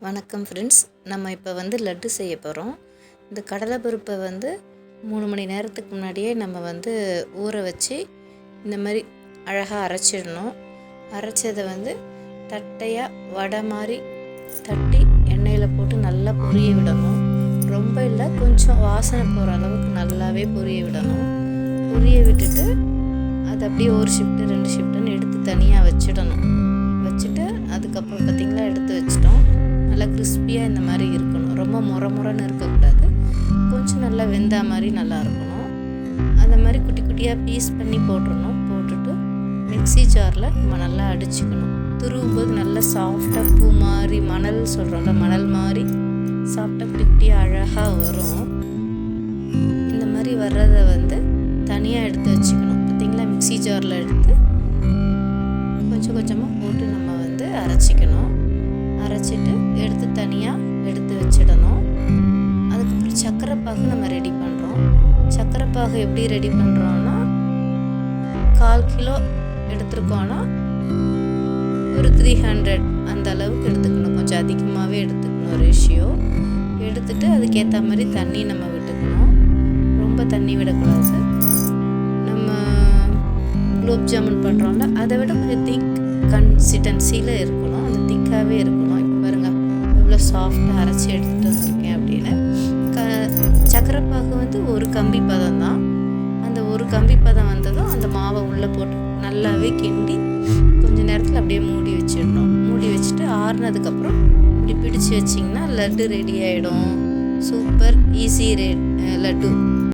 வணக்கம் ஃப்ரெண்ட்ஸ். நம்ம இப்போ லட்டு செய்ய போகிறோம். இந்த கடலை பருப்பை 3 மணி நேரத்துக்கு முன்னாடியே நம்ம ஊற வச்சு இந்த மாதிரி அழகாக அரைச்சிடணும். அரைச்சதை தட்டையாக வடை மாதிரி தட்டி எண்ணெயில் போட்டு நல்லா பொரிய விடணும். ரொம்ப இல்லை, கொஞ்சம் வாசனை போகிற அளவுக்கு நல்லாவே பொரிய விடணும். பொரிய விட்டுட்டு அது அப்படியே ஒரு ஷிஃப்ட்டு 2 ஷிஃப்ட்டுன்னு எடுத்து தனியாக வச்சிடணும். வச்சுட்டு அதுக்கப்புறம் பார்த்திங்களா எடுத்து வச்சிட்டோம். நல்லா கிறிஸ்பியாக இந்த மாதிரி இருக்கணும். ரொம்ப முறன்னு இருக்கக்கூடாது, கொஞ்சம் நல்லா வெந்தா மாதிரி நல்லா இருக்கணும். அதை மாதிரி குட்டி குட்டியாக பீஸ் பண்ணி போட்டுடணும். போட்டுட்டு மிக்ஸி ஜாரில் நம்ம நல்லா அடிச்சுக்கணும். துருவும்போது நல்லா சாஃப்டாக பூ மாதிரி மணல் சொல்கிறோம்ல, மணல் மாதிரி சாஃப்டாக குட்டி குட்டியாக அழகாக வரும். இந்த மாதிரி வர்றதை தனியாக எடுத்து வச்சுக்கணும். பார்த்திங்களா, மிக்ஸி ஜாரில் எடுத்து கொஞ்சம் கொஞ்சமாக போட்டு நம்ம அரைச்சிக்கணும். அரைச்சிட்டு எடுத்து தனியாக எடுத்து வச்சிடணும். அதுக்கப்புறம் சர்க்கரை பாகு நம்ம ரெடி பண்ணுறோம். சர்க்கரை பாகு எப்படி ரெடி பண்ணுறோன்னா, 1/4 கிலோ எடுத்துருக்கோன்னா ஒரு 300 அந்த அளவுக்கு எடுத்துக்கணும். கொஞ்சம் அதிகமாகவே எடுத்துக்கணும் ரேஷியோ. எடுத்துட்டு அதுக்கேற்ற மாதிரி தண்ணி நம்ம விட்டுக்கணும். ரொம்ப தண்ணி விடக்கூடாது. நம்ம குலோப் ஜாமுன் பண்ணுறோம்ல, அதை விட கொஞ்சம் திக் கன்சிஸ்டன்சியில் இருக்கணும். அந்த திக்காகவே இருக்கணும். இப்போ பாருங்கள் எவ்வளோ சாஃப்டாக அரைச்சி எடுத்துகிட்டு வந்திருக்கேன் அப்படின்னு. சர்க்கரை பாகு ஒரு கம்பி பதம் தான். அந்த ஒரு கம்பி பதம் வந்ததும் அந்த மாவை உள்ளே போட்டு நல்லாவே கிண்டி கொஞ்சம் நேரத்தில் அப்படியே மூடி வச்சிடணும். மூடி வச்சுட்டு ஆறுனதுக்கப்புறம் இப்படி பிடிச்சி வச்சிங்கன்னா லட்டு ரெடி ஆகிடும். Super easy laddu.